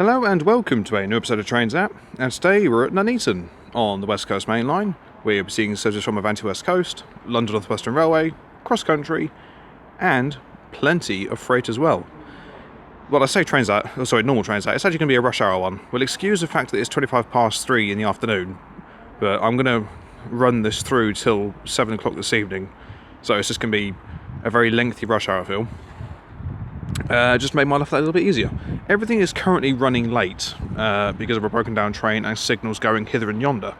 Hello and welcome to a new episode of Trains App, and today we're at Nuneaton on the West Coast Mainline. We're seeing services from Avanti West Coast, London Northwestern Railway, cross country, and plenty of freight as well. Well, I say normal Trains App, it's actually going to be a rush hour one. We'll excuse the fact that it's 3 in the afternoon, but I'm going to run this through till 7 o'clock this evening, so it's just going to be a very lengthy rush hour film. Just made my life a little bit easier. Everything is currently running late because of a broken down train and signals going hither and yonder.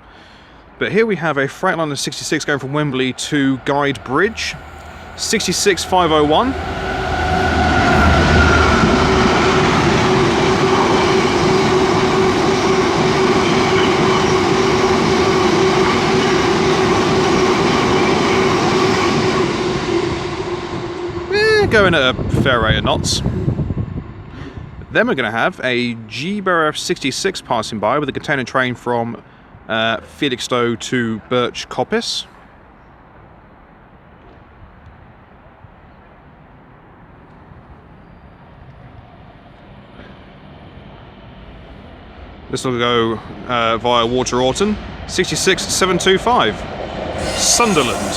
But here we have a Freightliner 66 going from Wembley to Guide Bridge, 66501. Going at a fair rate of knots. Then we're going to have a GBRF 66 passing by with a container train from Felixstowe to Birch Coppice. This will go via Water-Orton, 66725, Sunderland.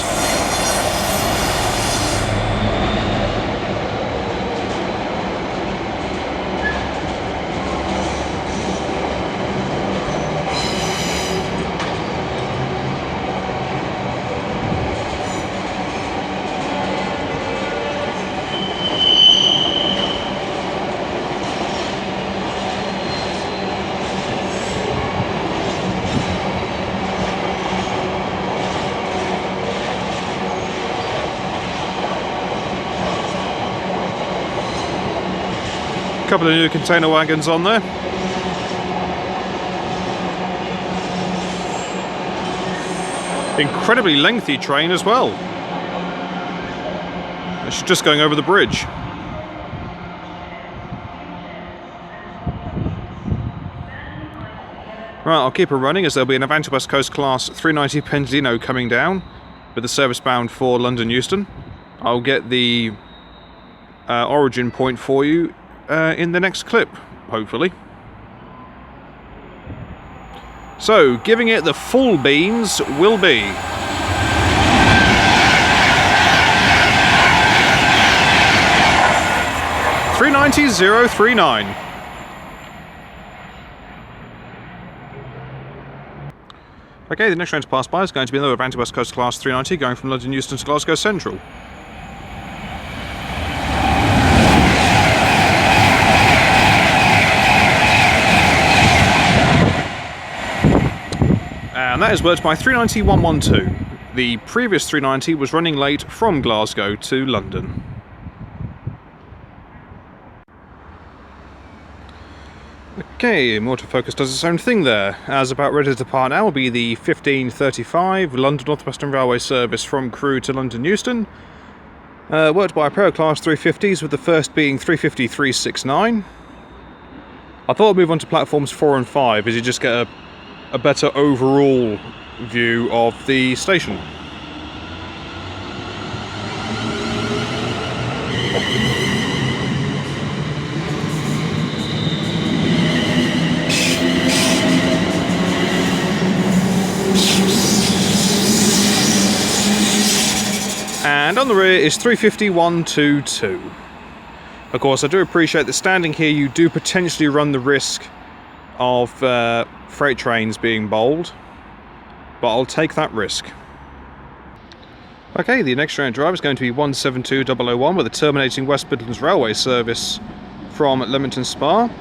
Couple of new container wagons on there. Incredibly lengthy train as well. It's just going over the bridge. Right, I'll keep it running as there'll be an Avanti West Coast Class 390 Pendolino coming down with the service bound for London Euston. I'll get the origin point for you in the next clip, hopefully. So, giving it the full beans will be 390,039. Okay, the next train to pass by is going to be another Avanti West Coast Class 390 going from London Euston to Glasgow Central. And that is worked by 390-112. The previous 390 was running late from Glasgow to London. Okay, autofocus does its own thing there. As about ready to depart now will be the 1535 London Northwestern Railway service from Crewe to London Euston. Worked by a pair of Class 350s, with the first being 350-369. I thought I'd move on to platforms 4 and 5 as you just get a better overall view of the station. And on the rear is 350-122. Of course, I do appreciate that standing here you do potentially run the risk of freight trains being bowled, but I'll take that risk. Okay, the next train drive is going to be 172001 with a terminating West Midlands Railway service from Leamington Spa.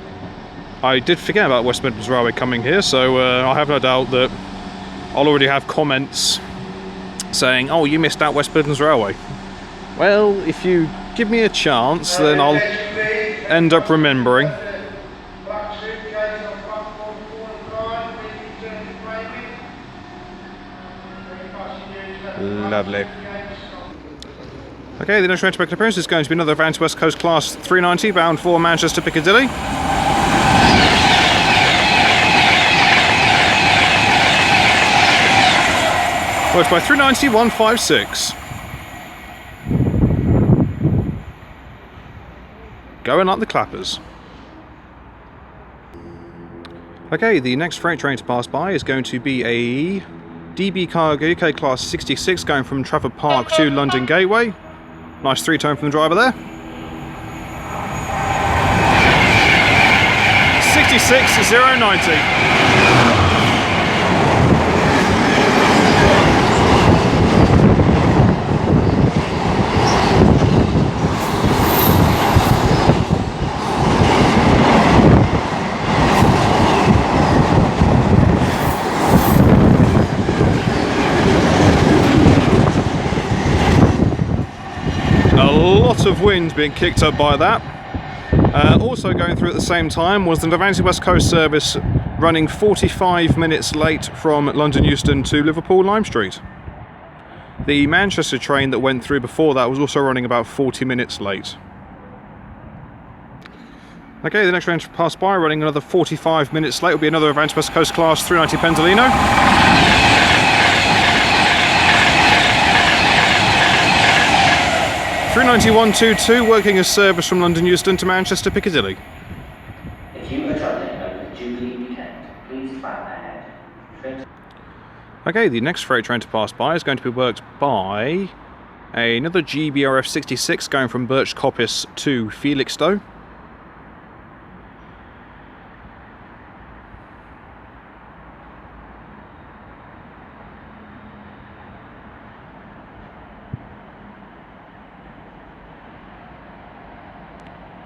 I did forget about West Midlands Railway coming here, so I have no doubt that I'll already have comments saying, oh, you missed out West Midlands Railway. Well, if you give me a chance, then I'll end up remembering. Lovely. Okay, the next train to make an appearance is going to be another Avanti West Coast Class 390 bound for Manchester Piccadilly. Worked by 390-156. Going like the clappers. Okay, the next freight train to pass by is going to be a DB Cargo UK Class 66 going from Trafford Park to London Gateway. Nice 3-tone from the driver there. 66-090. Of wind being kicked up by that. Also going through at the same time was the Avanti West Coast service running 45 minutes late from London Euston to Liverpool Lime Street. The Manchester train that went through before that was also running about 40 minutes late. Okay, the next train to pass by running another 45 minutes late will be another Avanti West Coast Class 390 Pendolino. 39122 working a service from London Euston to Manchester Piccadilly. If you are travelling over the Jubilee weekend, please plan ahead. Okay, the next freight train to pass by is going to be worked by another GBRF 66 going from Birch Coppice to Felixstowe.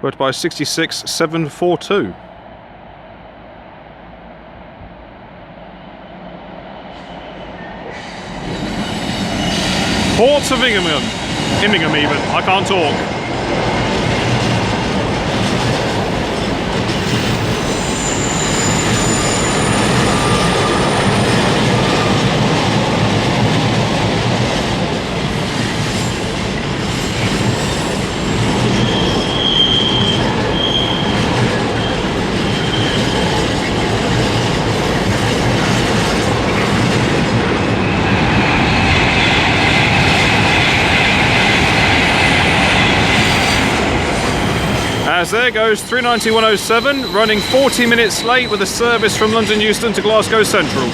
Worked by 66-742. Ports of Immingham even, I can't talk. As there goes 39107, running 40 minutes late with a service from London Euston to Glasgow Central.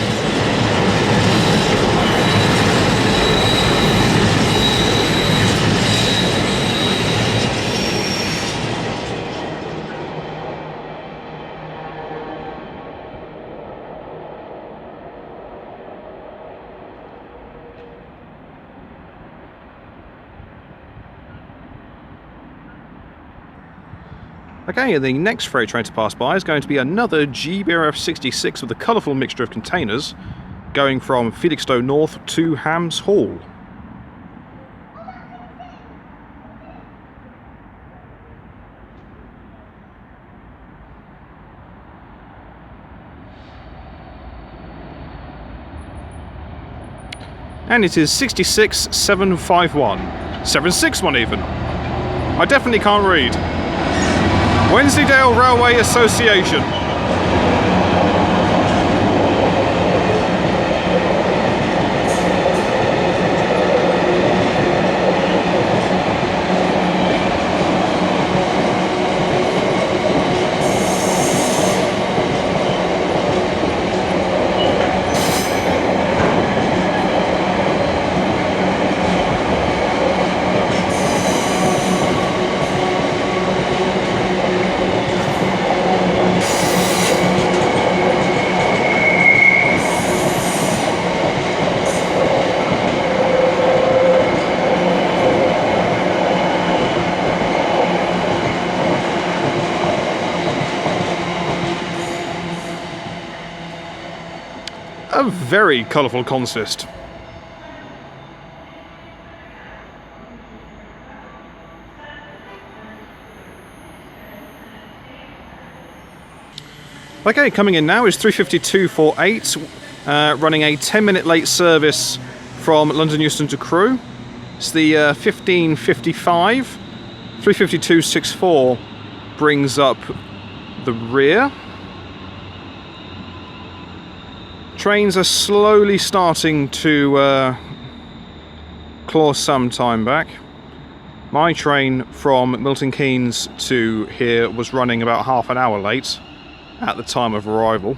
Okay, the next freight train to pass by is going to be another GBRF 66 with a colourful mixture of containers going from Felixstowe North to Hams Hall. And it is 66-751. 761 even. I definitely can't read. Wensleydale Railway Association. A very colourful consist. Okay, coming in now is 35248, running a 10-minute late service from London Euston to Crewe. It's the 1555. 35264 brings up the rear. Trains are slowly starting to claw some time back. My train from Milton Keynes to here was running about half an hour late at the time of arrival.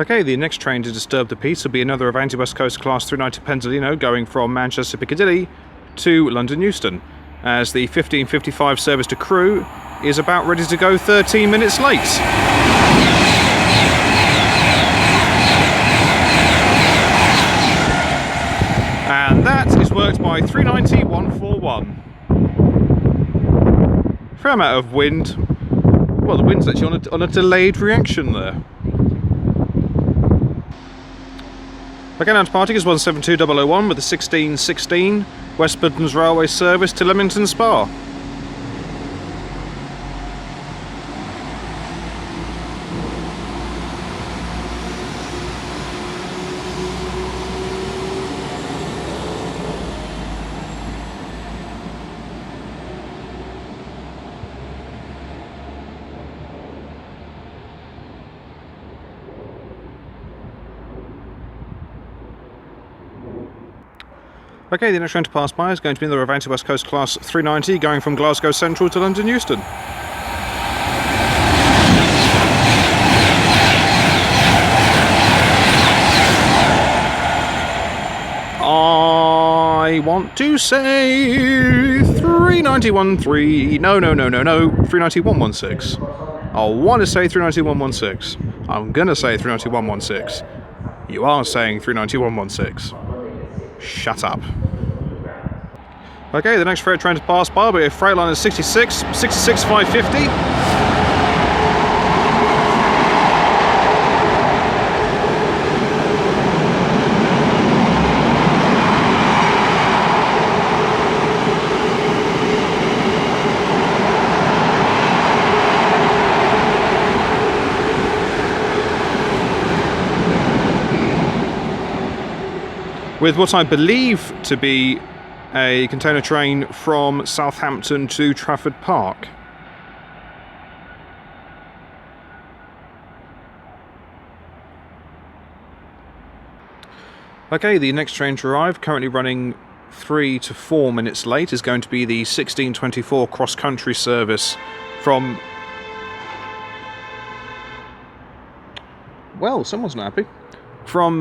Okay, the next train to disturb the peace will be another Avanti West Coast Class 390 Pendolino going from Manchester Piccadilly to London Euston, as the 15:55 service to Crewe is about ready to go 13 minutes late. And that is worked by 390-141. Fair amount of wind. Well, the wind's actually on a delayed reaction there. Okay, now departing is 172-001 with the 1616 West Midlands Railway service to Leamington Spa. Okay, the next train to pass by is going to be another Avanti West Coast Class 390 going from Glasgow Central to London Euston. I want to say 391.3. No, 391.16. I want to say 391.16. I'm going to say 391.16. You are saying 391.16. Shut up. Okay, the next freight train to pass by will be a Freightliner 66-550. With what I believe to be a container train from Southampton to Trafford Park. Okay, the next train to arrive, currently running 3 to 4 minutes late, is going to be the 1624 cross-country service from... Well, someone's not happy. From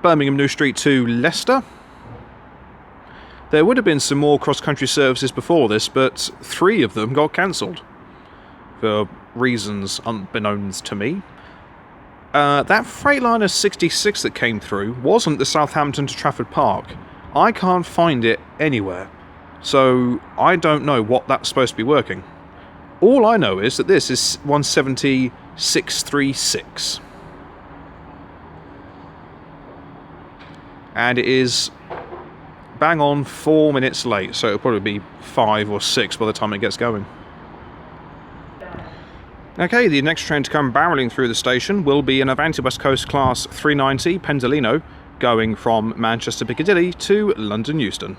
Birmingham New Street to Leicester. There would have been some more cross-country services before this, but 3 of them got cancelled for reasons unbeknownst to me. That Freightliner 66 that came through wasn't the Southampton to Trafford Park. I can't find it anywhere, so I don't know what that's supposed to be working. All I know is that this is 170-636. And it is bang on 4 minutes late, so it'll probably be 5 or 6 by the time it gets going. Okay, the next train to come barrelling through the station will be an Avanti West Coast Class 390 Pendolino going from Manchester Piccadilly to London Euston.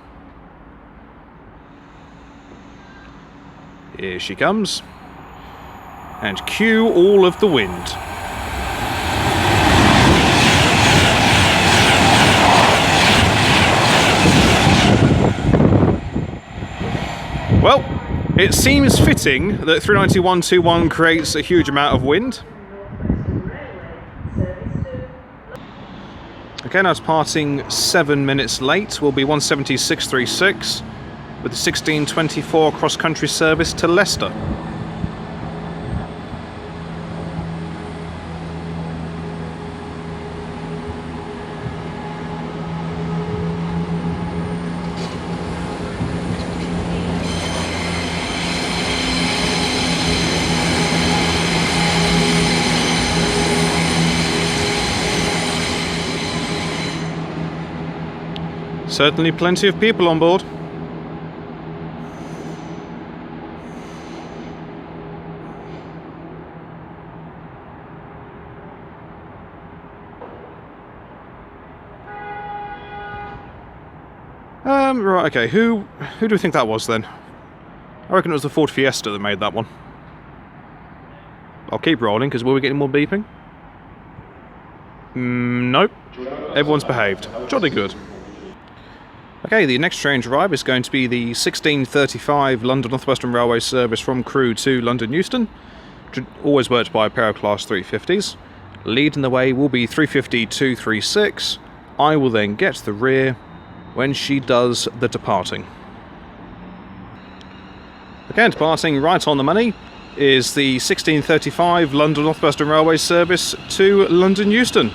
Here she comes. And cue all of the wind. Well, it seems fitting that 391.21 creates a huge amount of wind. Okay, now it's parting 7 minutes late. Will be 170-636 with the 1624 cross-country service to Leicester. Certainly plenty of people on board. Right, okay, who do we think that was then? I reckon it was the Ford Fiesta that made that one. I'll keep rolling, because will we get any more beeping? Nope. Everyone's behaved. Jolly good. Okay, the next train to arrive is going to be the 1635 London Northwestern Railway service from Crewe to London Euston. Always worked by a pair of Class 350s. Leading the way will be 350-236. I will then get the rear when she does the departing. Again, departing right on the money is the 1635 London Northwestern Railway service to London Euston.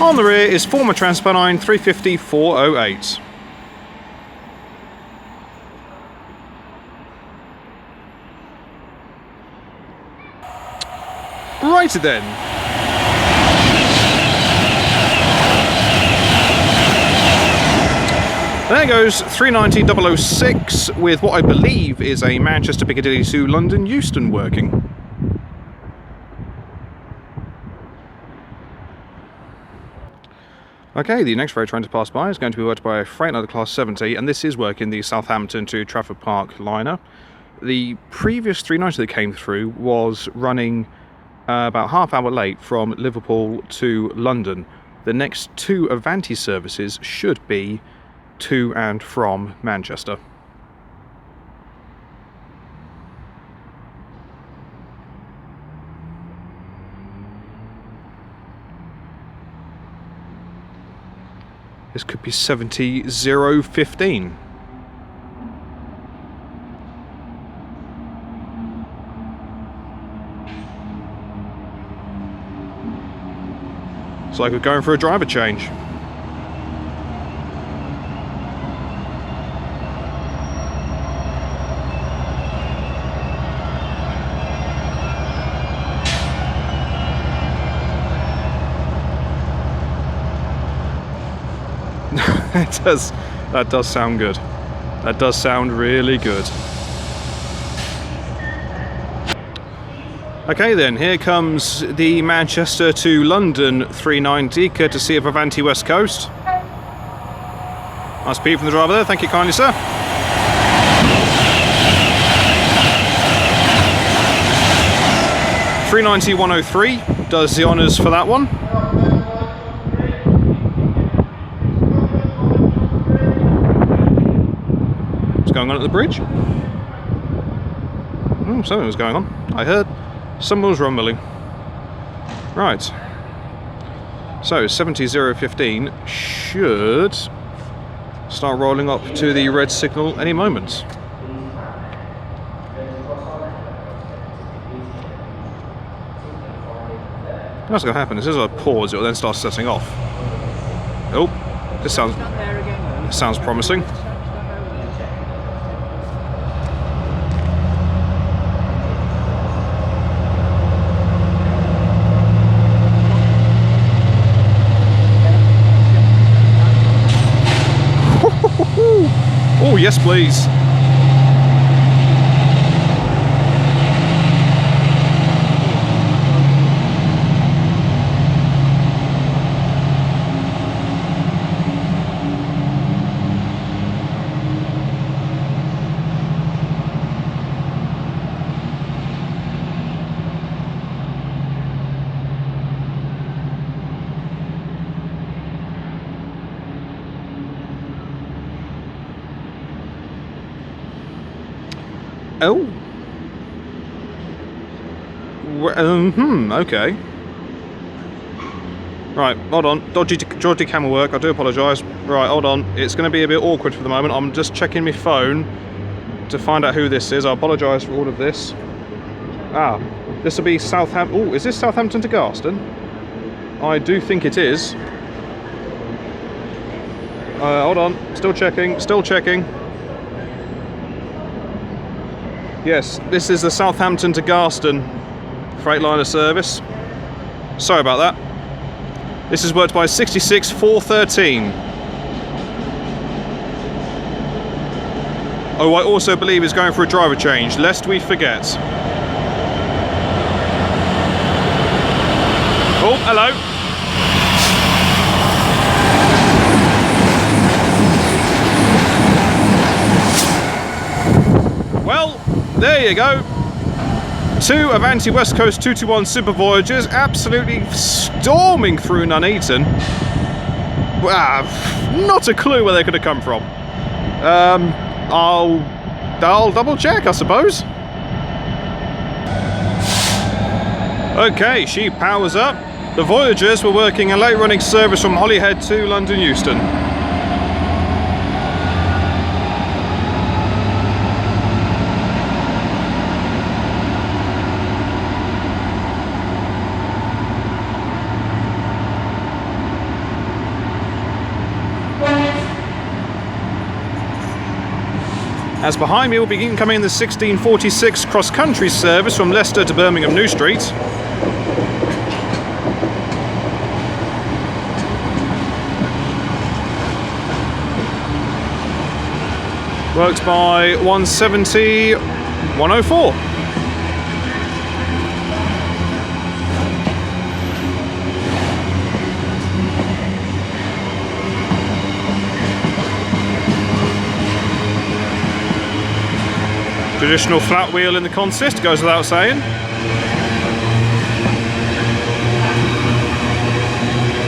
On the rear is former Transpennine 350-408. Righty then. There goes 390-006 with what I believe is a Manchester Piccadilly to London Euston working. Okay, the next road train to pass by is going to be worked by a Freightliner Class 70, and this is working the Southampton to Trafford Park liner. The previous 390 that came through was running about half hour late from Liverpool to London. The next two Avanti services should be to and from Manchester. This could be 70-015. It's like we're going for a driver change. That does sound good. That does sound really good. Okay then, here comes the Manchester to London 390, courtesy of Avanti West Coast. Nice peep from the driver there, thank you kindly, sir. $390-103 does the honours for that one. What's going on at the bridge? Oh, something was going on. I heard someone was rumbling. Right. So 70-015 should start rolling up to the red signal any moment. What's going to happen? This is a pause, it will then start setting off. Oh, this sounds promising. Oh, yes, please. Oh. Okay. Right, hold on. Dodgy camera work, I do apologise. Right, hold on. It's going to be a bit awkward for the moment. I'm just checking my phone to find out who this is. I apologise for all of this. Ah, this will be Southampton. Oh, is this Southampton to Garston? I do think it is. Hold on. Still checking. Yes, this is the Southampton to Garston Freightliner service. Sorry about that. This is worked by 66-413. Oh, I also believe it's going for a driver change, lest we forget. Oh, hello. Well, there you go. two Avanti West Coast 221 Super Voyagers absolutely storming through Nuneaton. Not a clue where they could have come from. I'll double check, I suppose. Okay, she powers up. The Voyagers were working a late running service from Holyhead to London Euston. As behind me will be incoming the 1646 cross-country service from Leicester to Birmingham New Street. Worked by 170 104. Traditional flat wheel in the consist, goes without saying.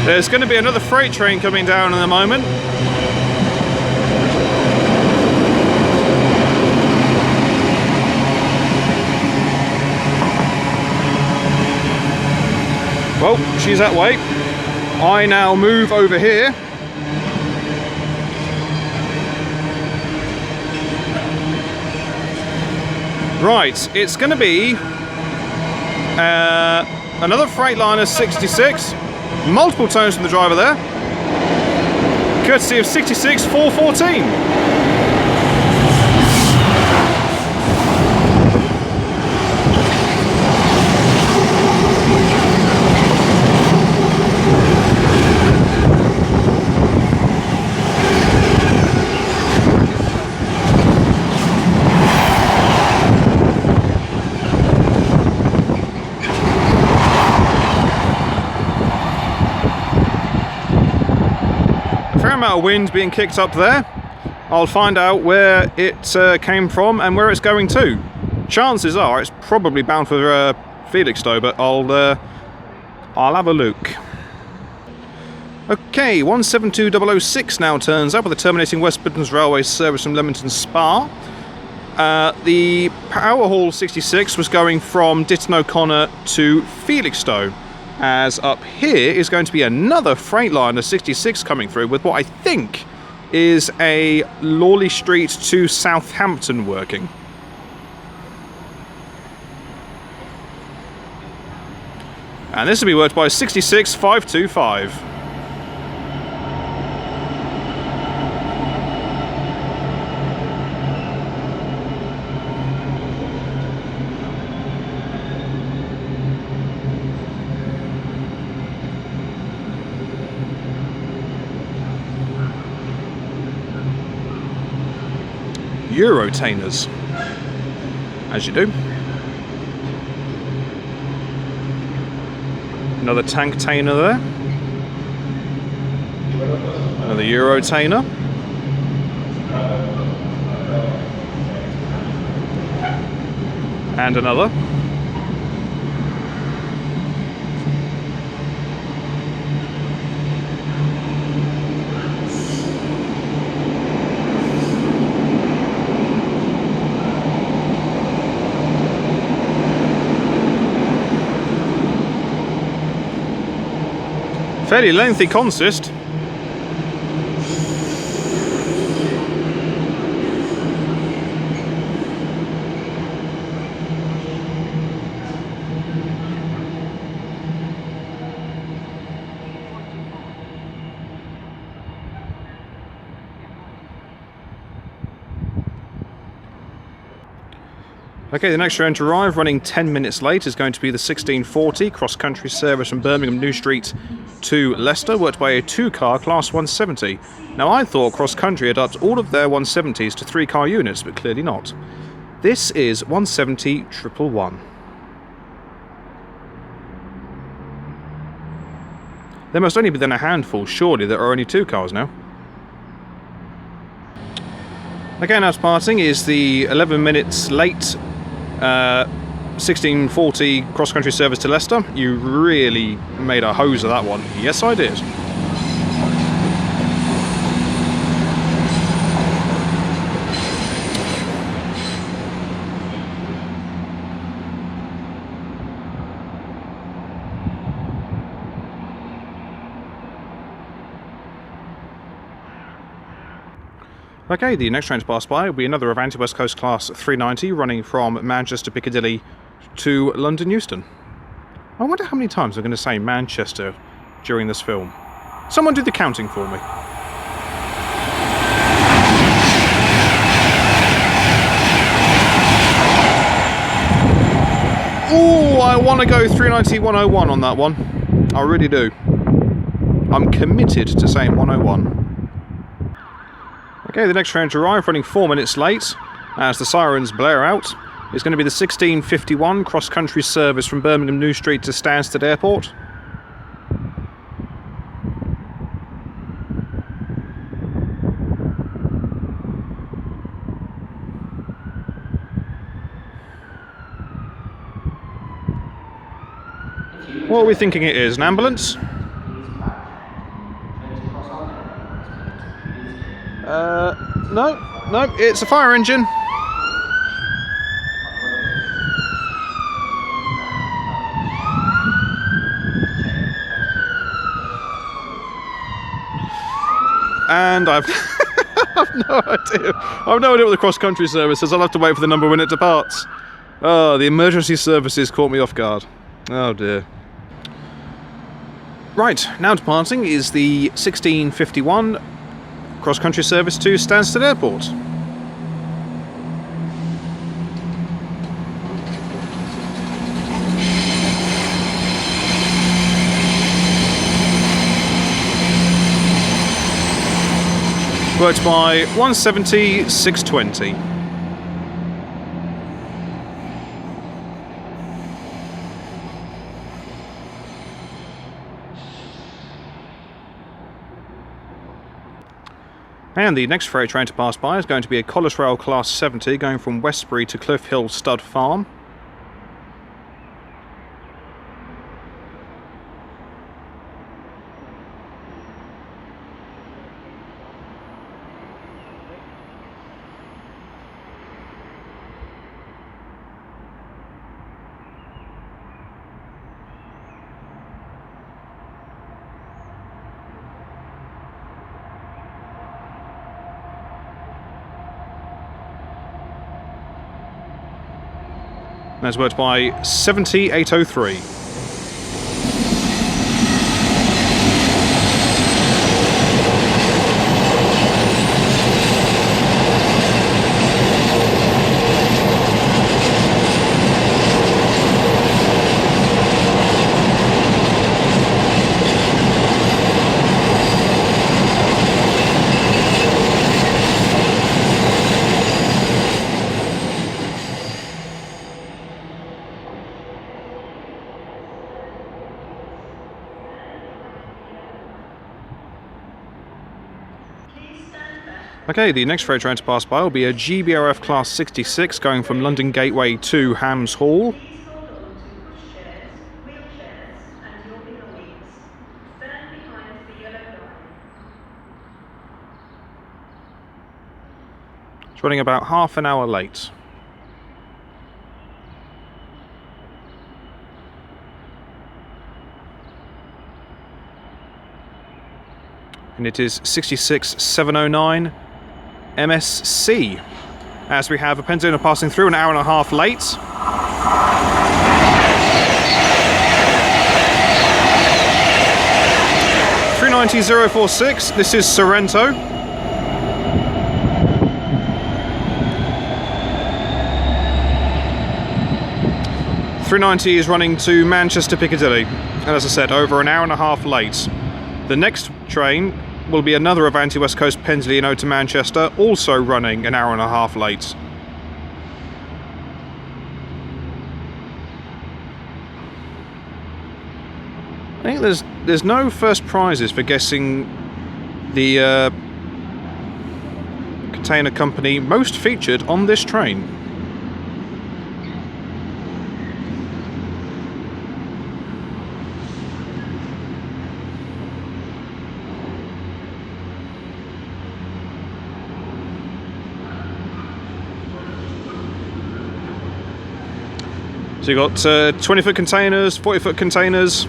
There's going to be another freight train coming down in a moment. Well, she's that way. I now move over here. Right, it's going to be another Freightliner 66, multiple tones from the driver there, courtesy of 66 414. Amount of wind being kicked up there. I'll find out where it came from and where it's going to. Chances are it's probably bound for Felixstowe, but I'll have a look. Okay, 172006 now turns up with the terminating West Midlands Railway service from Leamington Spa. The Powerhall 66 was going from Ditton O'Connor to Felixstowe. As up here is going to be another Freightliner 66 coming through with what I think is a Lawley Street to Southampton working. And this will be worked by 66 525. Eurotainers, as you do. Another tank tainer there. Another Eurotainer. And another. Fairly lengthy consist. Okay, the next train to arrive, running 10 minutes late, is going to be the 1640 cross-country service from Birmingham New Street to Leicester, worked by a two-car Class 170. Now, I thought cross-country had upped all of their 170s to three-car units, but clearly not. This is 170 111. There must only be then a handful, surely, that are only two cars now. Okay, now parting is the 11 minutes late 1640 cross-country service to Leicester. You really made a hose of that one. Yes, I did. Okay, the next train to pass by will be another Avanti West Coast Class 390 running from Manchester Piccadilly to London Euston. I wonder how many times I'm going to say Manchester during this film. Someone do the counting for me. Oh, I want to go 390-101 on that one. I really do. I'm committed to saying 101. Okay, the next train to arrive, running 4 minutes late, as the sirens blare out, is going to be the 1651 cross-country service from Birmingham New Street to Stansted Airport. What are we thinking it is? An ambulance? No, it's a fire engine. And I've I've no idea. I've no idea what the cross-country service is. I'll have to wait for the number when it departs. Oh, the emergency services caught me off guard. Oh dear. Right, now departing is the 1651 cross-country service to Stansted Airport. Worked by 170,620. And the next freight train to pass by is going to be a Collis Rail Class 70 going from Westbury to Cliff Hill Stud Farm. That's worked by 7803. Okay, the next freight train to pass by will be a GBRF Class 66 going from London Gateway to Hams Hall. It's running about half an hour late. And it is 66709 MSC, as we have a Penzina passing through an hour and a half late. (390,046). This is Sorrento. (390) is running to Manchester Piccadilly, and as I said, over an hour and a half late. The next train will be another Avanti West Coast Penzley to Manchester, also running an hour and a half late. I think there's no first prizes for guessing the container company most featured on this train. So you've got 20-foot containers, 40-foot containers,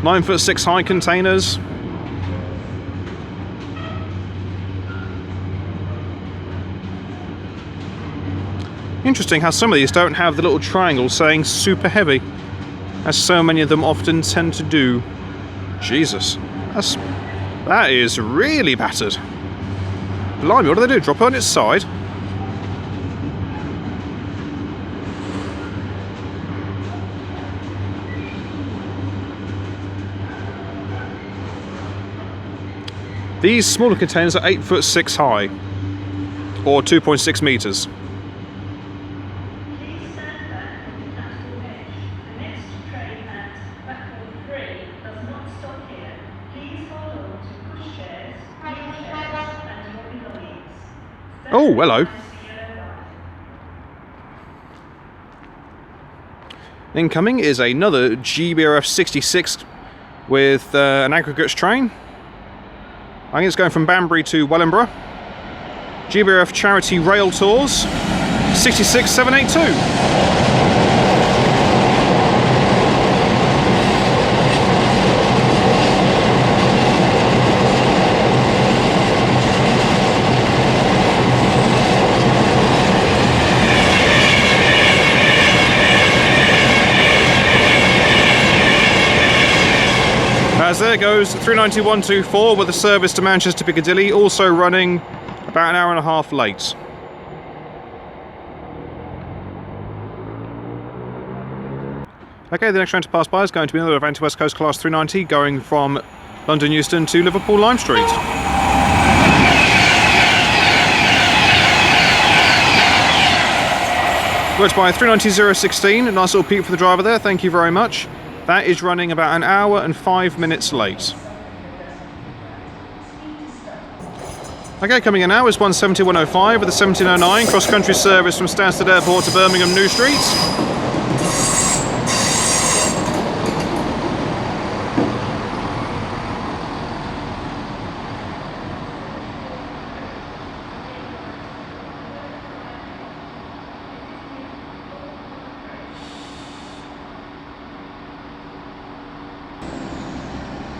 9'6" high containers. Interesting how some of these don't have the little triangle saying super heavy, as so many of them often tend to do. Jesus, that is really battered. Blimey, what do they do? Drop it on its side? These smaller containers are 8'6" high, or 2.6 metres. Oh, hello. Incoming is another GBRF 66 with an aggregates train. I think it's going from Banbury to Wellingborough. GBRF Charity Rail Tours 66782. As there goes 39124 with a service to Manchester Piccadilly, also running about an hour and a half late. Okay, the next train to pass by is going to be another Avanti West Coast Class 390 going from London Euston to Liverpool Lime Street. Worked by 390-016, a nice little peep for the driver there, thank you very much. That is running about an hour and 5 minutes late. Okay, coming in now is 17105 with a 1709 cross-country service from Stansted Airport to Birmingham New Street.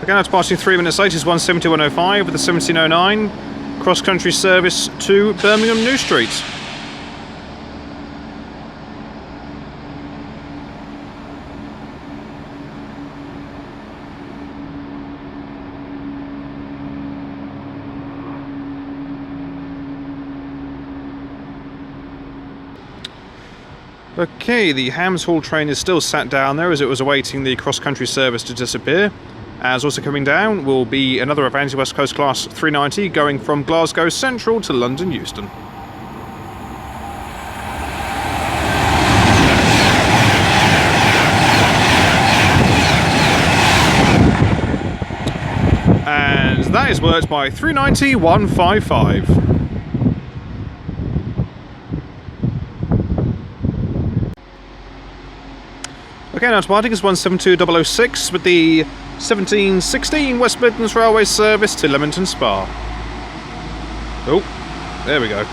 Again, that's passing 3 minutes late is 17105 with a 1709 cross-country service to Birmingham New Street. Okay, the Hams Hall train is still sat down there as it was awaiting the cross-country service to disappear. As also coming down will be another Avanti West Coast Class 390 going from Glasgow Central to London Euston. And that is worked by 390-155. Okay, now departing is 172-006 with the 1716 West Midlands Railway service to Leamington Spa. Oh, there we go.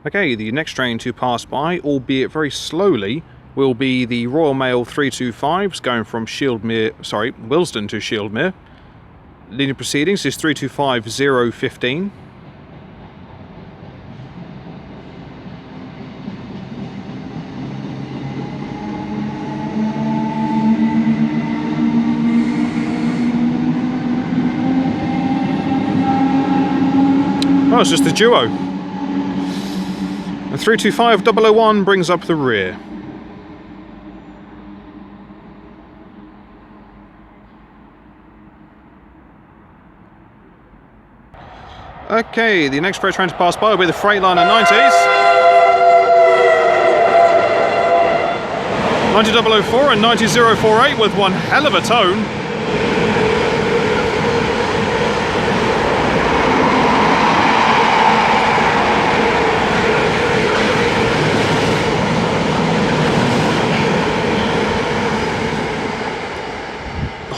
Okay, the next train to pass by, albeit very slowly, will be the Royal Mail 325s going from Willesden to Shieldmere. Leading proceedings is 325015. Oh, it's just the duo. And 325001 brings up the rear. Okay, the next freight train to pass by will be the Freightliner 90s. 90004 and 90048 with one hell of a tone.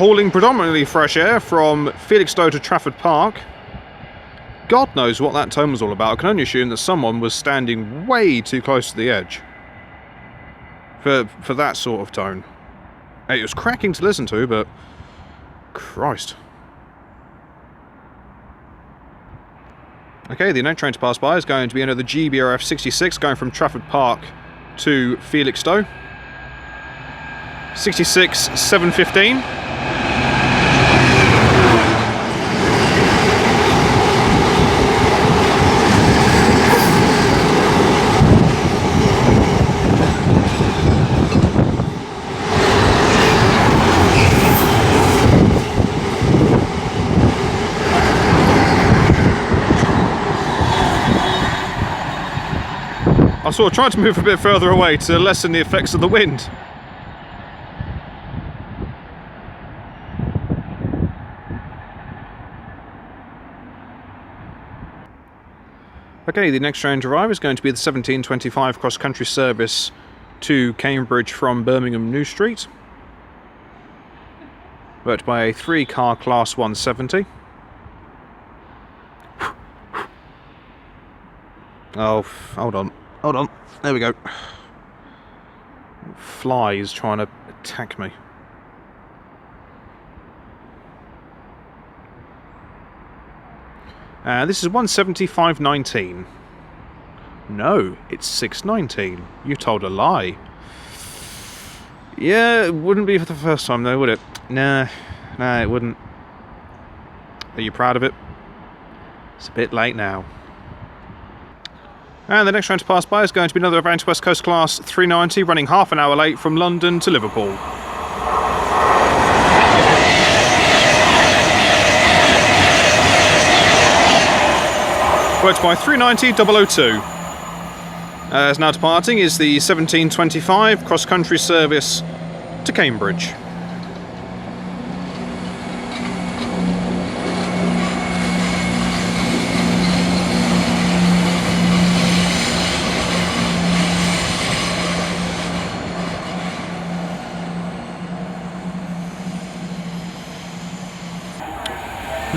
hauling predominantly fresh air from Felixstowe to Trafford Park. God knows what that tone was all about. I can only assume that someone was standing way too close to the edge for that sort of tone. It was cracking to listen to, but Christ. Okay, the next train to pass by is going to be another GBRF 66 going from Trafford Park to Felixstowe. 66 715. I sort of tried to move a bit further away to lessen the effects of the wind. Okay, the next train to arrive is going to be the 1725 cross-country service to Cambridge from Birmingham New Street, worked by a 3-car Class 170. Oh, hold on. Hold on, there we go. Fly is trying to attack me. This is 175.19. No, it's 6.19. You told a lie. Yeah, it wouldn't be for the first time though, would it? Nah, it wouldn't. Are you proud of it? It's a bit late now. And the next train to pass by is going to be another Avanti West Coast Class 390, running half an hour late from London to Liverpool. Worked by 390-002. As now departing is the 1725 cross-country service to Cambridge.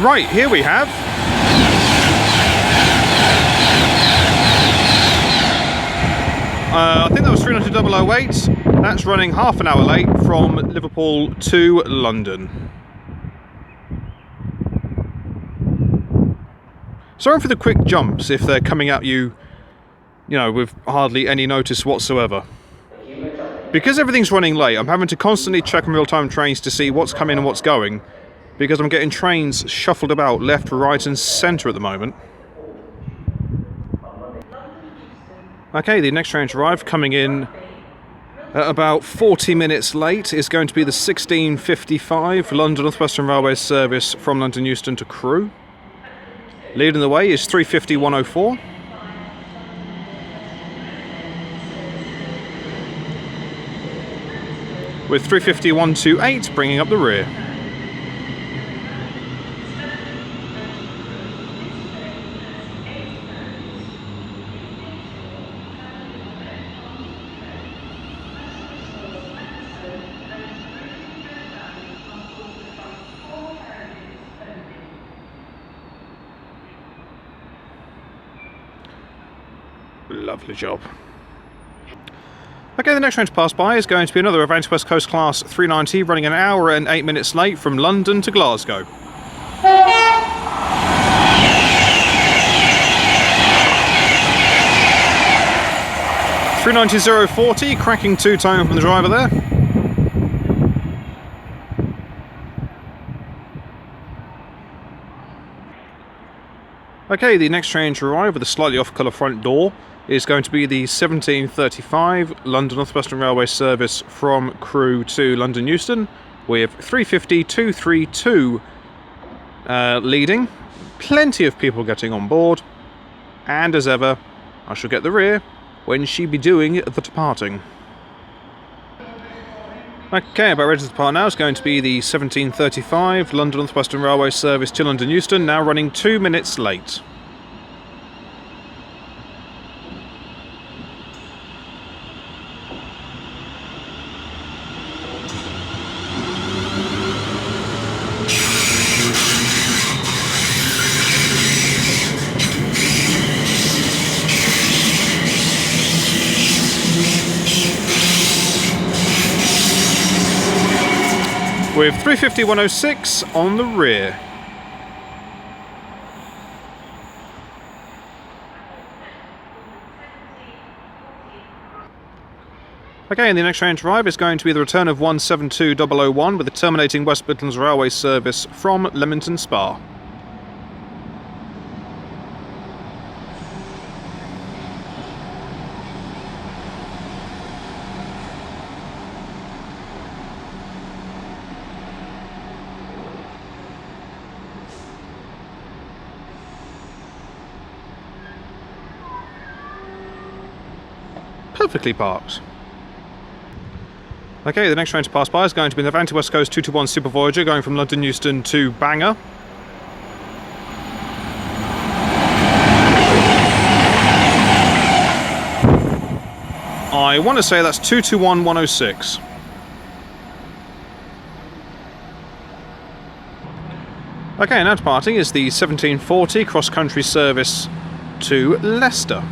Right, here we have I think that was 390-008. That's running half an hour late from Liverpool to London. Sorry for the quick jumps if they're coming at you, you know, with hardly any notice whatsoever. Because everything's running late, I'm having to constantly check on real-time trains to see what's coming and what's going, because I'm getting trains shuffled about left, right and centre at the moment. Okay, the next train to arrive, coming in at about 40 minutes late, is going to be the 1655 London Northwestern Railway service from London Euston to Crewe. Leading the way is 350-104. With 350-128 bringing up the rear. Lovely job. Okay, the next train to pass by is going to be another Avanti West Coast Class 390, running an hour and 8 minutes late from London to Glasgow. 390-040, cracking two-tone from the driver there. Okay, the next train to arrive with a slightly off-colour front door is going to be the 1735 London Northwestern Railway service from Crewe to London Euston, with 350-232 leading. Plenty of people getting on board, and as ever, I shall get the rear when she be doing the departing. Okay, about ready to depart now is going to be the 1735 London Northwestern Railway service to London Euston, now running 2 minutes late. with 350-106 on the rear. Okay, and the next train to arrive is going to be the return of 172001 with the terminating West Midlands Railway service from Leamington Spa. Perfectly parked. Okay, the next train to pass by is going to be the Avanti West Coast 221 Super Voyager going from London Euston to Bangor. I want to say that's 221106. Okay, now departing is the 1740 cross-country service to Leicester.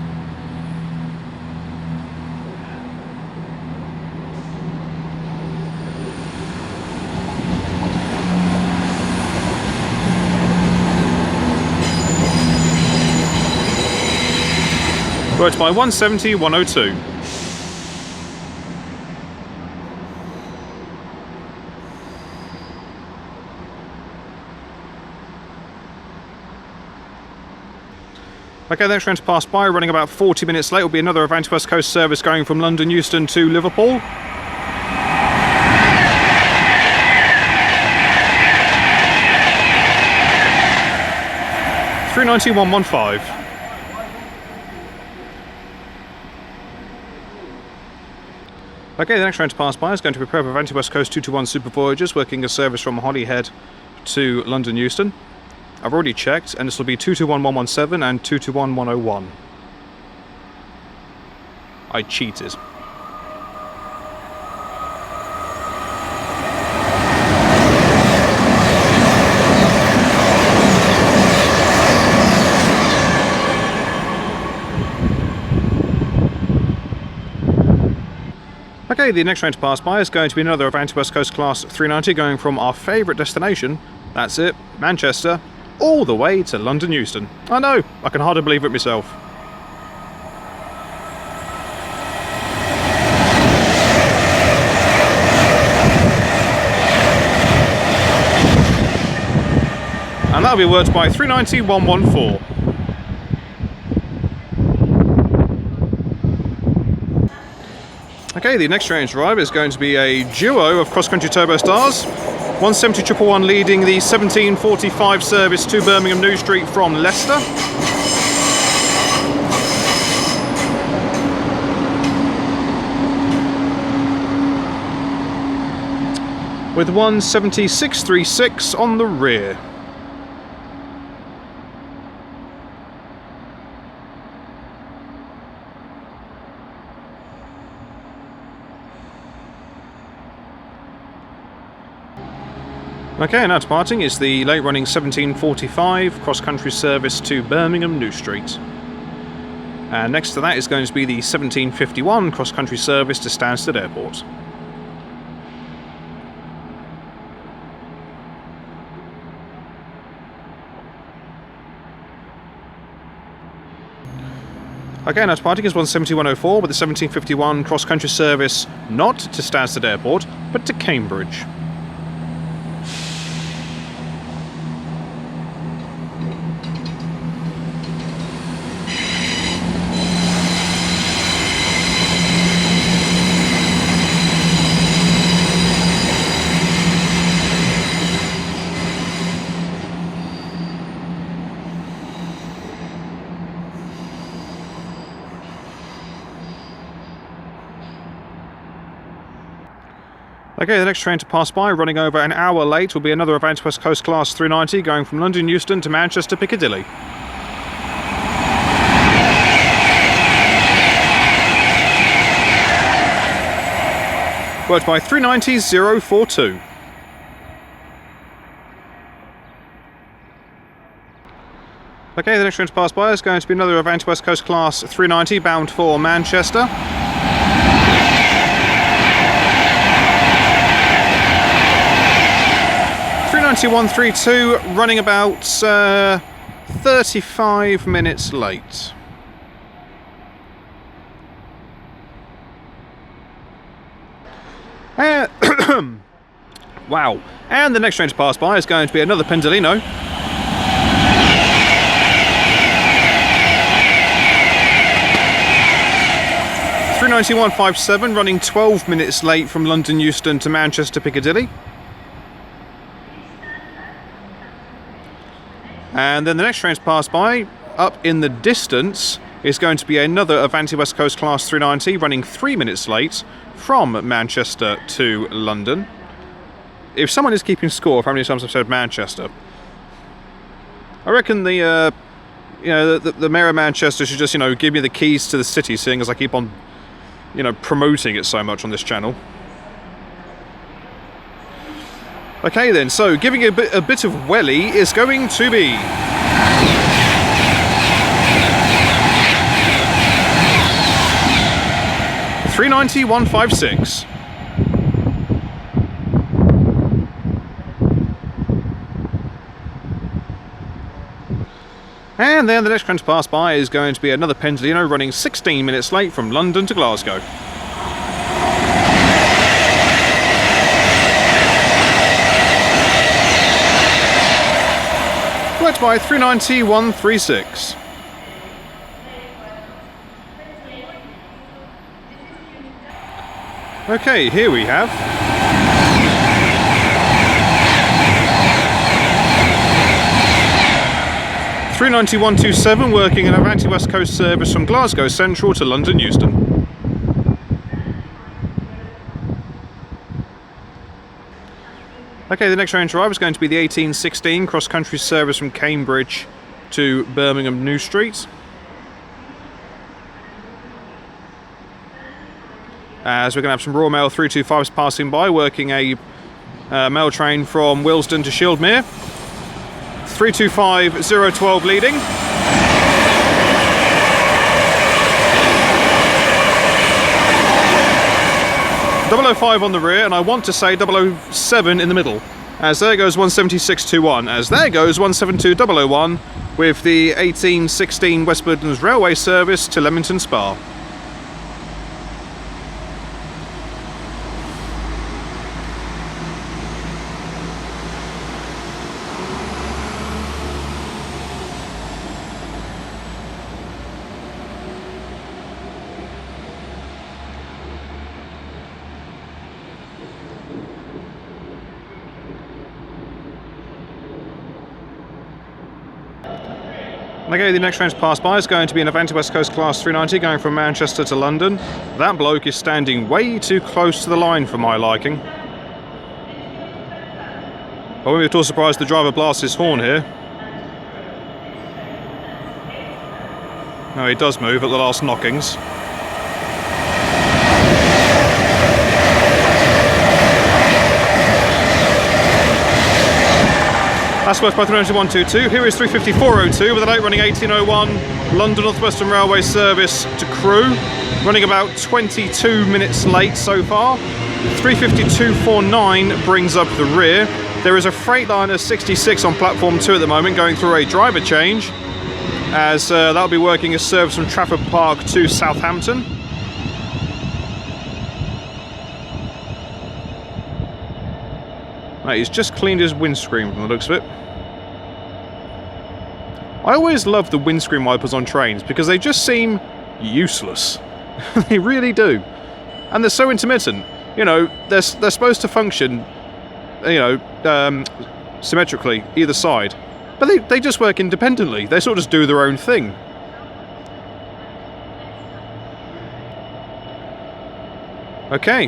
Worked by 170-102. Okay, the next train to pass by, running about 40 minutes late, will be another Avanti West Coast service going from London Euston to Liverpool. (390-115). Okay, the next train to pass by is going to be a pair of Avanti West Coast 221 Super Voyagers working a service from Holyhead to London Euston. I've already checked, and this will be 221117 and 221101. I cheated. Okay, the next train to pass by is going to be another Avanti West Coast Class 390 going from our favourite destination, that's it, Manchester, all the way to London Euston. I know, I can hardly believe it myself. And that'll be worked by 390-114. Okay, the next train to arrive is going to be a duo of cross-country turbo stars. 170-111 leading the 1745 service to Birmingham New Street from Leicester. With 176-36 on the rear. Okay, now departing is the late running 1745 cross-country service to Birmingham New Street. And next to that is going to be the 1751 cross-country service to Stansted Airport. Okay, now departing is 17104 with the 1751 cross-country service not to Stansted Airport, but to Cambridge. Okay, the next train to pass by, running over an hour late, will be another Avanti West Coast Class 390 going from London Euston to Manchester Piccadilly. Worked by 390-042. Okay, the next train to pass by is going to be another Avanti West Coast Class 390 bound for Manchester. 39132 running about 35 minutes late. Wow. And the next train to pass by is going to be another Pendolino. (39157) running 12 minutes late from London Euston to Manchester Piccadilly. And then the next train to pass by, up in the distance, is going to be another Avanti West Coast Class 390 running 3 minutes late from Manchester to London. If someone is keeping score of how many times I've said Manchester, I reckon the mayor of Manchester should just, give me the keys to the city, seeing as I keep on, promoting it so much on this channel. Okay then, so giving a bit of welly is going to be 39156. And then the next train to pass by is going to be another Pendolino running 16 minutes late from London to Glasgow. Worked by 39136. Okay, here we have 39127 working an Avanti West Coast service from Glasgow Central to London Euston. Okay, the next train to arrive is going to be the 1816 cross-country service from Cambridge to Birmingham New Street. As we're going to have some Royal Mail 325s passing by, working a mail train from Willesden to Shieldmere. 325012 leading. .005 on the rear, and I want to say 007 in the middle. As there goes 17621, as there goes 172001 with the 1816 West Midlands Railway service to Leamington Spa. Okay, the next train to pass by is going to be an Avanti West Coast Class 390 going from Manchester to London. That bloke is standing way too close to the line for my liking. I won't be at all surprised the driver blasts his horn here. No, he does move at the last knockings. That's worked by 39122. Here is 35402 with a late running 1801 London Northwestern Railway service to Crewe, running about 22 minutes late so far. 35249 brings up the rear. There is a Freightliner 66 on platform 2 at the moment going through a driver change, as that'll be working a service from Trafford Park to Southampton. Right, he's just cleaned his windscreen from the looks of it. I always love the windscreen wipers on trains because they just seem useless. They really do. And they're so intermittent. They're supposed to function, symmetrically, either side. But they just work independently. They sort of just do their own thing. Okay.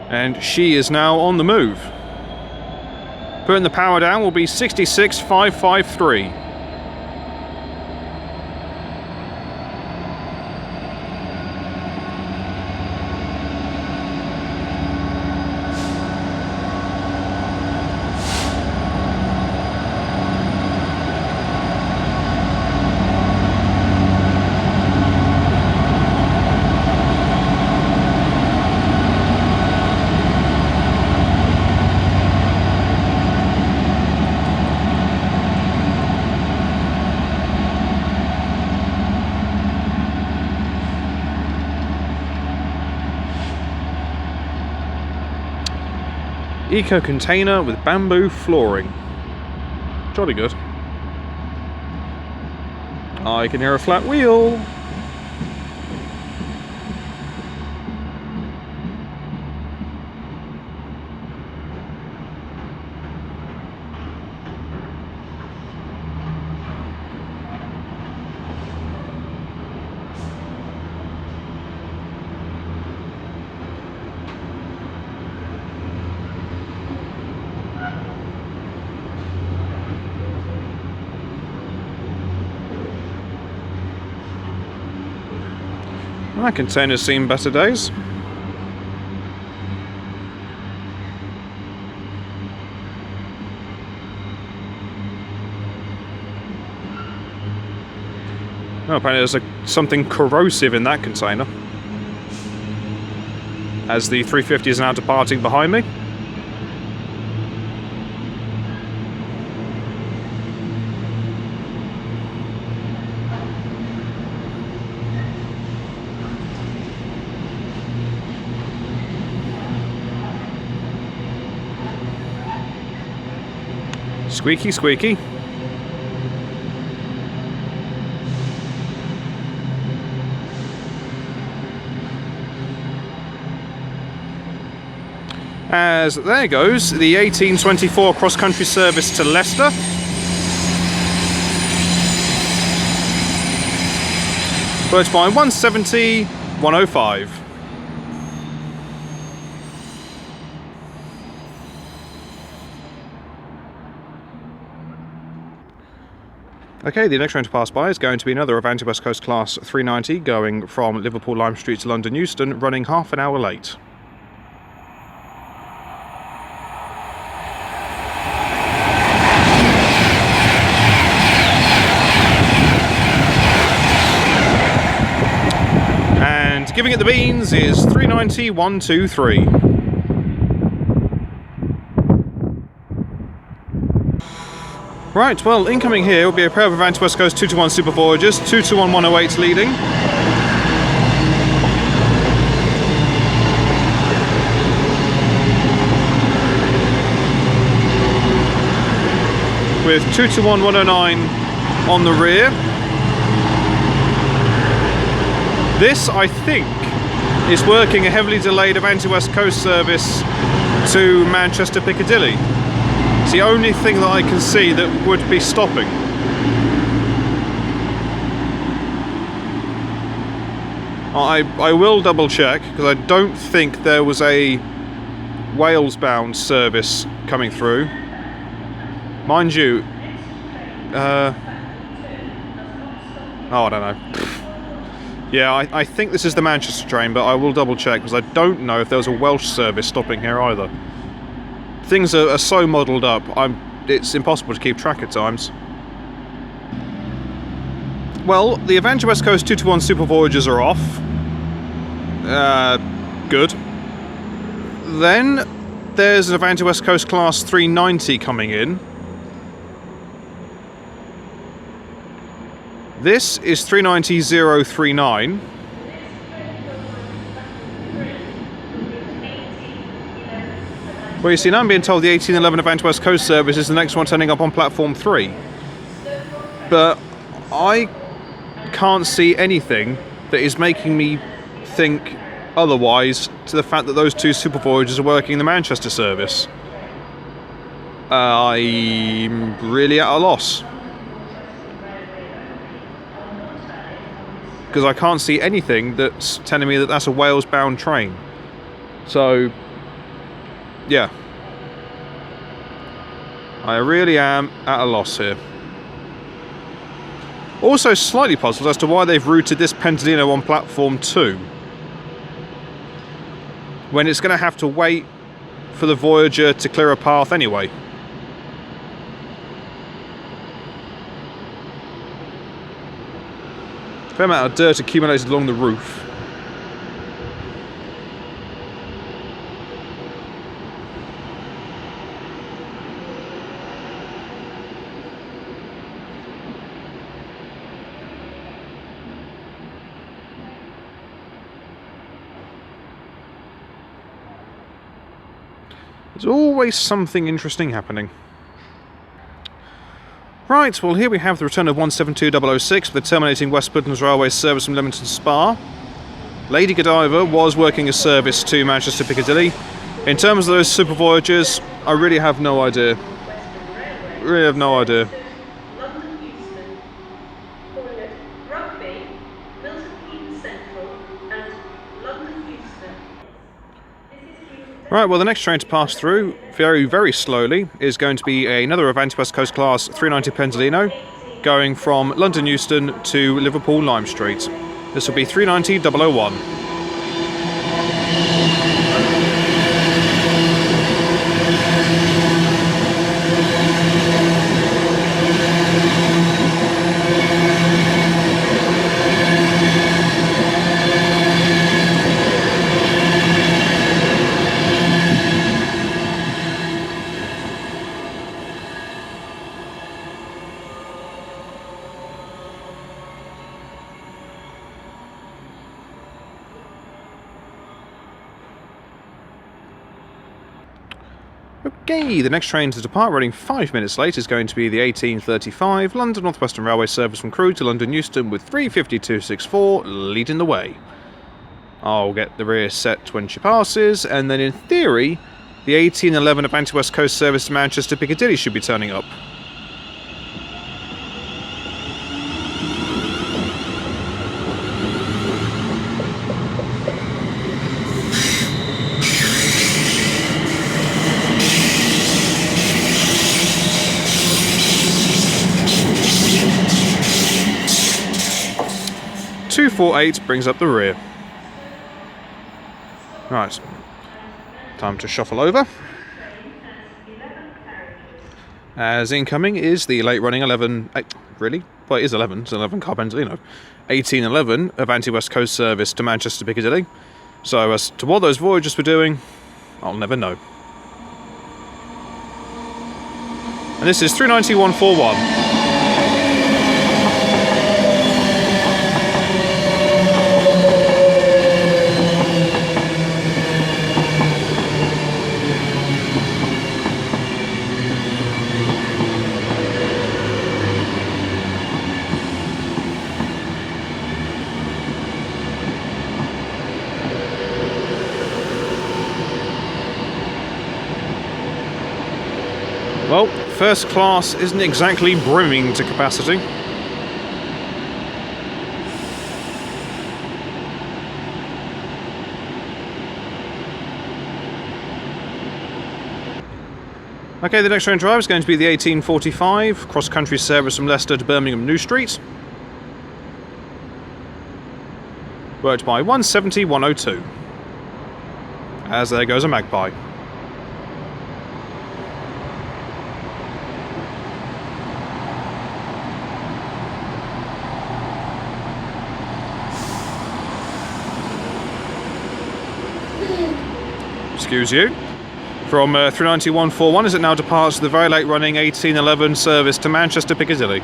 And she is now on the move. Putting the power down will be 66553. Eco container with bamboo flooring. Jolly good. I can hear a flat wheel. That container's seen better days. Oh, apparently there's something corrosive in that container. As the 350 is now departing behind me. Squeaky, squeaky. As there goes the 1824 cross-country service to Leicester. First by 170, 105. Okay, the next train to pass by is going to be another Avanti West Coast Class 390 going from Liverpool Lime Street to London Euston, running half an hour late. And giving it the beans is 390 123. Right, well, incoming here will be a pair of Avanti West Coast 221 Super Voyagers, 221 108 leading. With 221 109 on the rear. This, I think, is working a heavily delayed Avanti West Coast service to Manchester Piccadilly. It's the only thing that I can see that would be stopping. I will double check, because I don't think there was a Wales-bound service coming through. Mind you, oh, I don't know. Yeah, I think this is the Manchester train, but I will double check, because I don't know if there was a Welsh service stopping here either. Things are so muddled up, it's impossible to keep track at times. Well, the Avanti West Coast 221 Super Voyagers are off. Good. Then there's an Avanti West Coast Class 390 coming in. This is 390039. Well, you see, now I'm being told the 1811 Avanti West Coast service is the next one turning up on platform 3. But I can't see anything that is making me think otherwise to the fact that those two Super Voyagers are working the Manchester service. I'm really at a loss. Because I can't see anything that's telling me that that's a Wales-bound train. So, yeah. I really am at a loss here. Also slightly puzzled as to why they've routed this Pentadino on platform 2. When it's going to have to wait for the Voyager to clear a path anyway. Fair amount of dirt accumulated along the roof. There's always something interesting happening. Right, well here we have the return of 172006 with the terminating West Midlands Railway service from Leamington Spa. Lady Godiva was working a service to Manchester Piccadilly. In terms of those super Voyagers, I really have no idea. Really have no idea. London Euston, calling at Rugby, Milton Keynes Central, and London Euston. Right, well the next train to pass through, very, very slowly, is going to be another Avanti West Coast class 390 Pendolino, going from London Euston to Liverpool Lime Street. This will be 390-001. Okay, the next train to depart, running 5 minutes late, is going to be the 1835 London Northwestern Railway service from Crewe to London Euston with 352.64 leading the way. I'll get the rear set when she passes, and then in theory, the 1811 Avanti West Coast service to Manchester Piccadilly should be turning up. .248 brings up the rear. Right, time to shuffle over. As incoming is the late running 11, really? Well, it is 11, it's 11 car Pendolino. 1811 Avanti West Coast service to Manchester Piccadilly. So as to what those Voyagers were doing, I'll never know. And this is 390-141. Well, first class isn't exactly brimming to capacity. Okay, the next train drive is going to be the 1845 cross-country service from Leicester to Birmingham New Street. Worked by 170-102. As there goes a magpie. Excuse you. From 390-141 as it now departs the very late running 1811 service to Manchester Piccadilly.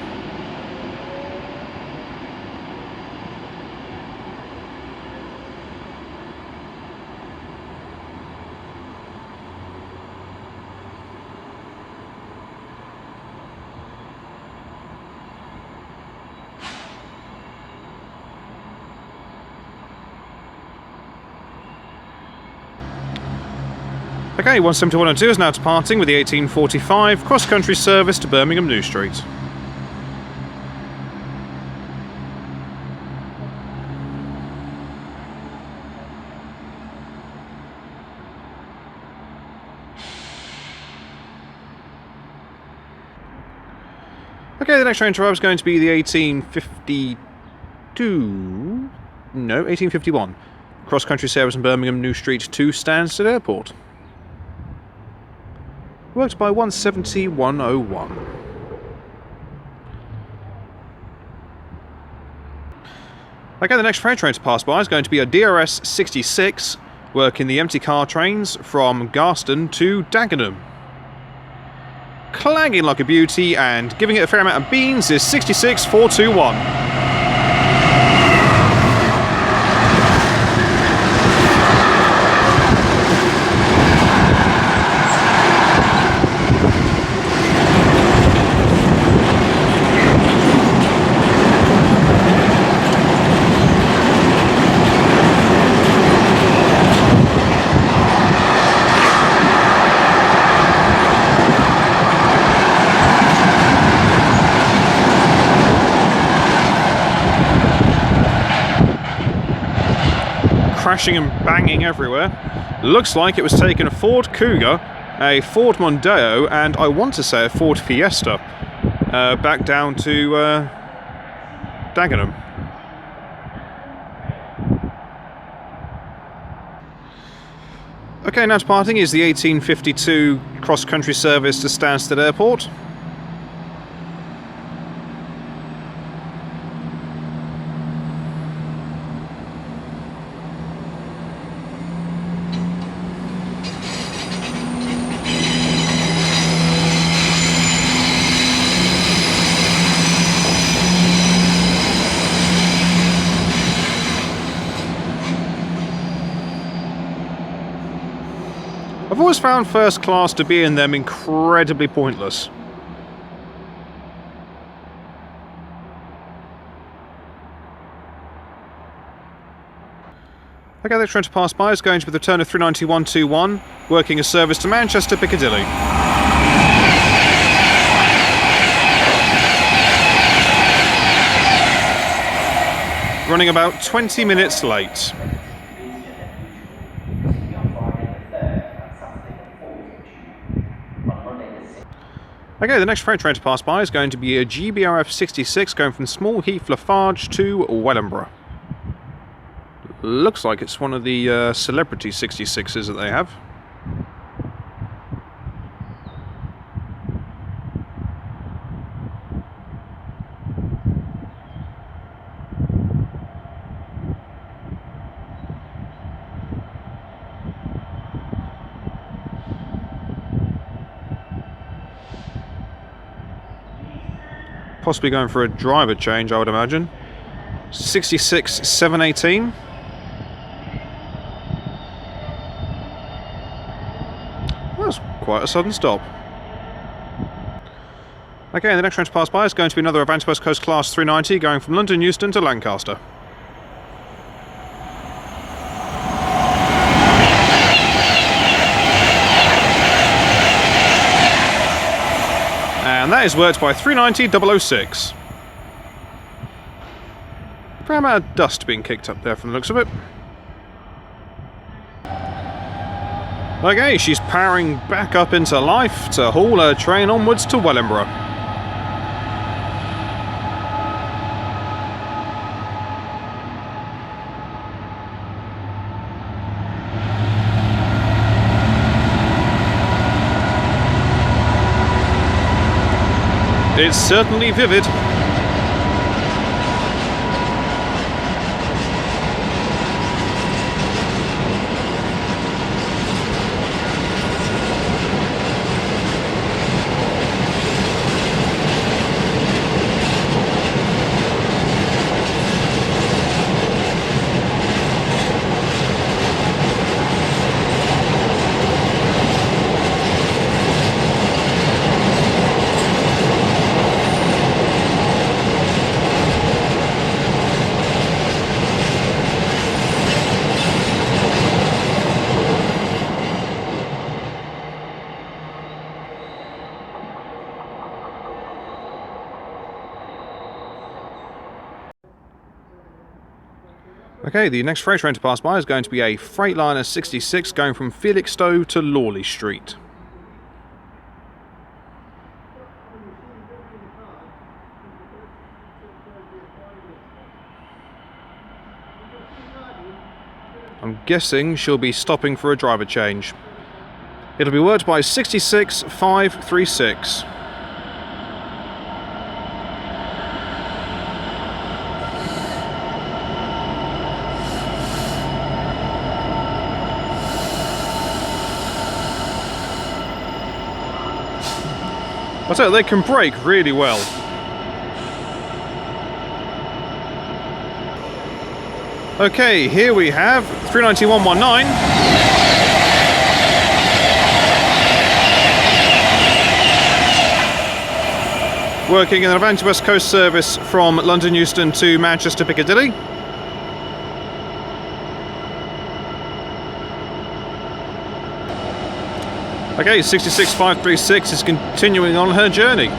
Okay, 17102 is now departing with the 1845 cross-country service to Birmingham New Street. Okay, the next train to arrive is going to be the 1851 cross-country service in Birmingham New Street to Stansted Airport. Worked by 170-101. Okay, the next freight train to pass by is going to be a DRS 66, working the empty car trains from Garston to Dagenham. Clanging like a beauty and giving it a fair amount of beans is 66-421. crashing and banging everywhere. Looks like it was taking a Ford Cougar, a Ford Mondeo, and I want to say a Ford Fiesta back down to Dagenham. Okay, now departing is the 1852 cross-country service to Stansted Airport. I've always found first class to be in them incredibly pointless. Okay, the train to pass by is going to be the return of 39121, working a service to Manchester Piccadilly. Running about 20 minutes late. Okay, the next freight train to pass by is going to be a GBRF 66 going from Small Heath Lafarge to Wellingborough. Looks like it's one of the celebrity 66s that they have. Possibly going for a driver change, I would imagine. 66 718. That's quite a sudden stop. Okay, the next train to pass by is going to be another Avanti West Coast Class 390 going from London Euston to Lancaster. And that is worked by 390-006. Fair amount of dust being kicked up there from the looks of it. Okay, she's powering back up into life to haul her train onwards to Wellingborough. It's certainly vivid. Okay, the next freight train to pass by is going to be a Freightliner 66 going from Felixstowe to Lawley Street. I'm guessing she'll be stopping for a driver change. It'll be worked by 66 536. I tell you, they can brake really well. Okay, here we have 39119. Working in an Avanti West Coast service from London Euston to Manchester Piccadilly. Okay, 66536 is continuing on her journey.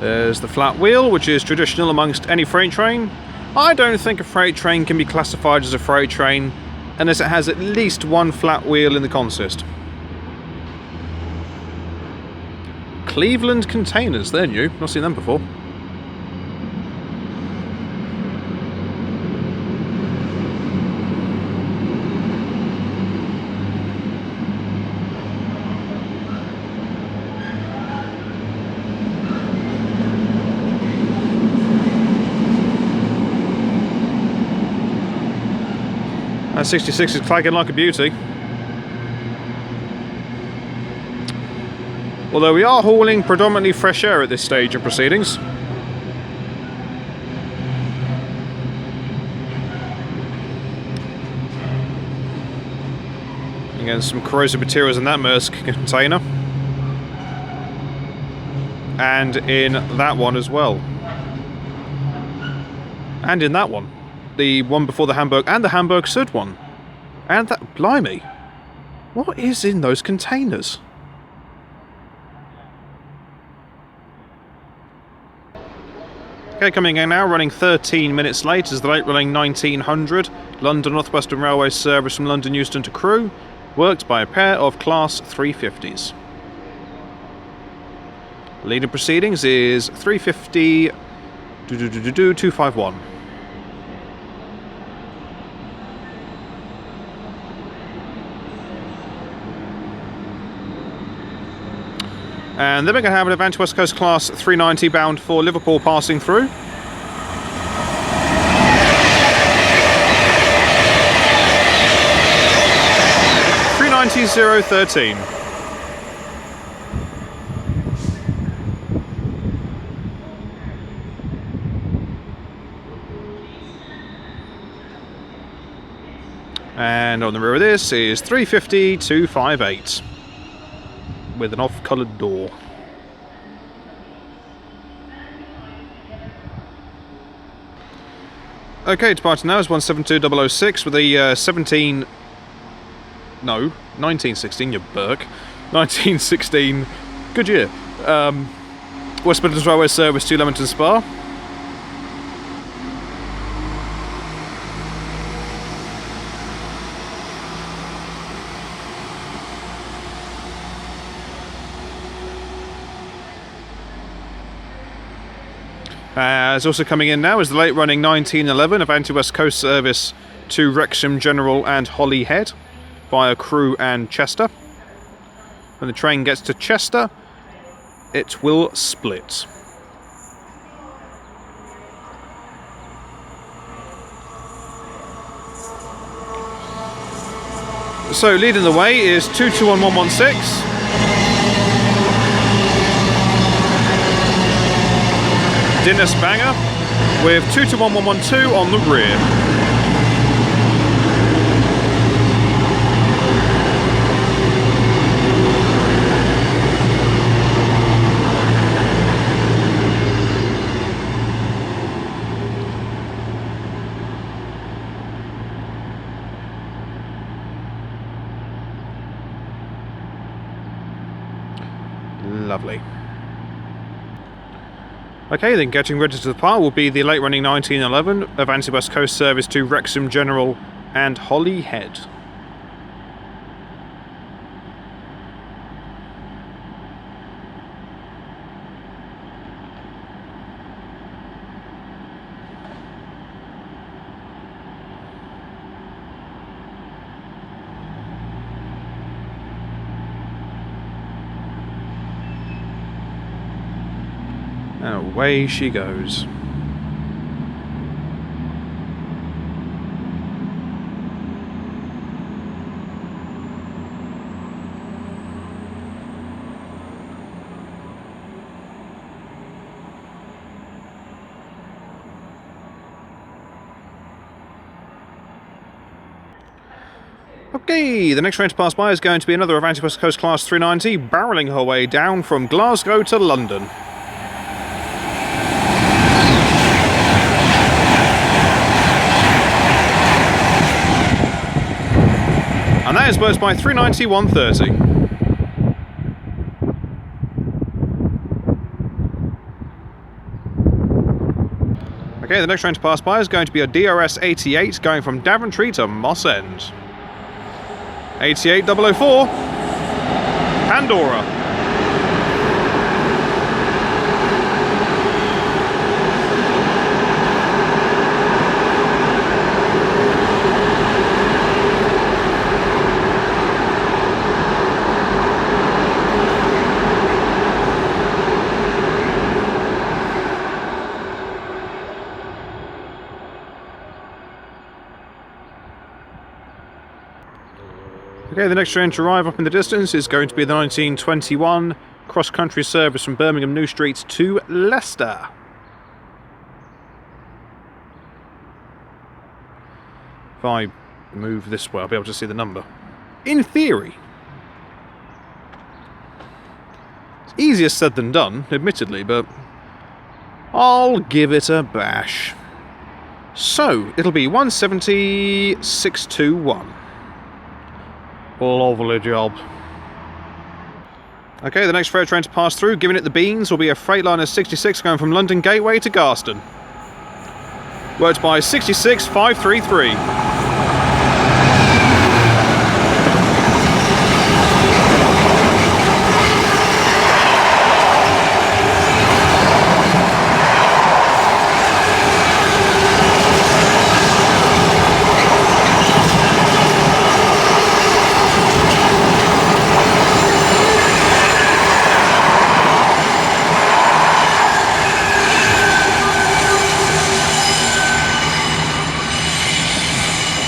There's the flat wheel, which is traditional amongst any freight train. I don't think a freight train can be classified as a freight train unless it has at least one flat wheel in the consist. Cleveland Containers, they're new, not seen them before. That 66 is clagging like a beauty. Although we are hauling predominantly fresh air at this stage of proceedings. Again, some corrosive materials in that Maersk container. And in that one as well. And in that one. The one before the Hamburg, and the Hamburg Sud one. And that, blimey. What is in those containers? Okay, coming in now, running 13 minutes late is the late running 1900 London Northwestern Railway service from London Euston to Crewe, worked by a pair of Class 350s. Leading proceedings is 350 251. And then we're going to have an Avanti West Coast Class 390 bound for Liverpool passing through. .390.013. And on the rear of this is 350.258. With an off-coloured door. Okay, departing now is 172006 with a 1916, you Burke. 1916, good year. West Midlands Railway service to Leamington Spa. As also coming in now is the late running 1911 Avanti West Coast service to Wrexham General and Holyhead via Crewe and Chester. When the train gets to Chester, it will split. So leading the way is 221116. Dinas Banger with 221112 on the rear. Lovely. Okay, then getting ready to depart will be the late running 1911 Avanti West Coast service to Wrexham General and Holyhead. And away she goes. Okay, the next train to pass by is going to be another Avanti West Coast Class 390, barrelling her way down from Glasgow to London. And that is burst by 390.130. Okay, the next train to pass by is going to be a DRS 88 going from Daventry to Moss End. 88004, Pandora. Okay, the next train to arrive up in the distance is going to be the 1921 cross-country service from Birmingham New Street to Leicester. If I move this way, I'll be able to see the number. In theory. It's easier said than done, admittedly, but I'll give it a bash. So, it'll be 170,621. Lovely job. Okay, the next freight train to pass through, giving it the beans, will be a Freightliner 66 going from London Gateway to Garston. Worked by 66533.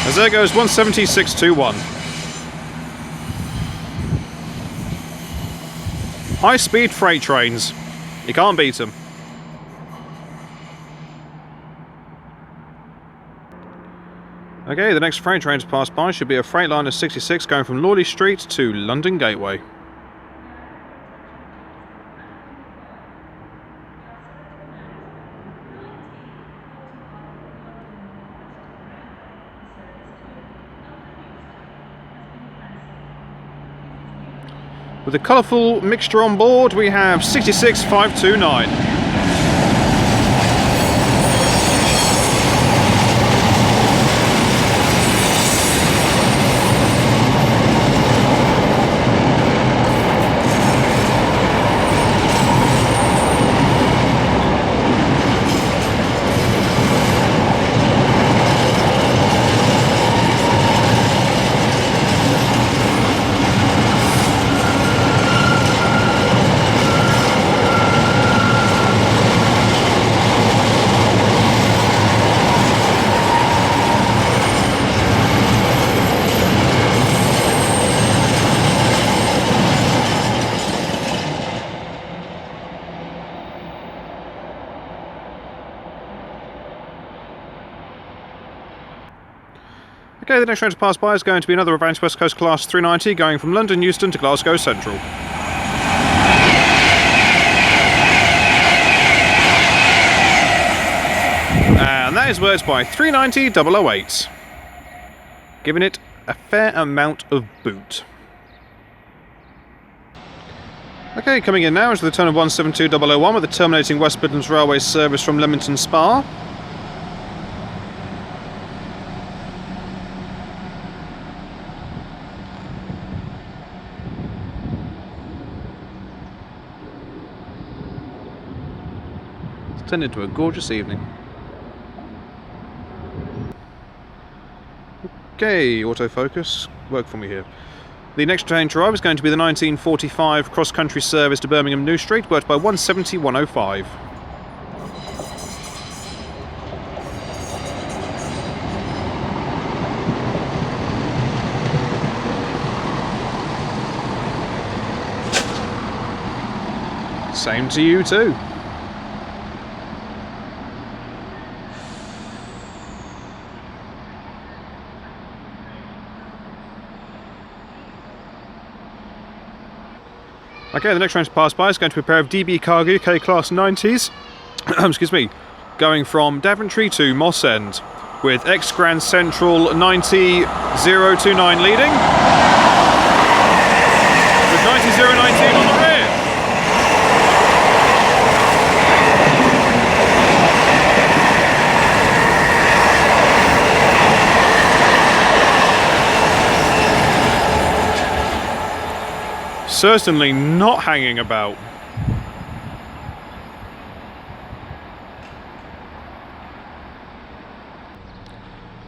As there goes 170,621. High-speed freight trains. You can't beat them. Okay, the next freight train to pass by should be a Freightliner 66 going from Lawley Street to London Gateway. With a colourful mixture on board, we have 66529. Okay, the next train to pass by is going to be another Avanti West Coast Class 390 going from London Euston to Glasgow Central. And that is worked by 390,008, giving it a fair amount of boot. Okay, coming in now is the turn of 172,001 with the terminating West Midlands Railway service from Leamington Spa. Turned into a gorgeous evening. Okay, autofocus, work for me here. The next train to arrive is going to be the 1945 cross-country service to Birmingham New Street, worked by 170,105. Same to you too. Okay, the next train to pass by is going to be a pair of DB Cargo UK Class 90s, excuse me, going from Daventry to Moss End, with ex Grand Central 90029 leading, with 90019 on the rear. certainly not hanging about.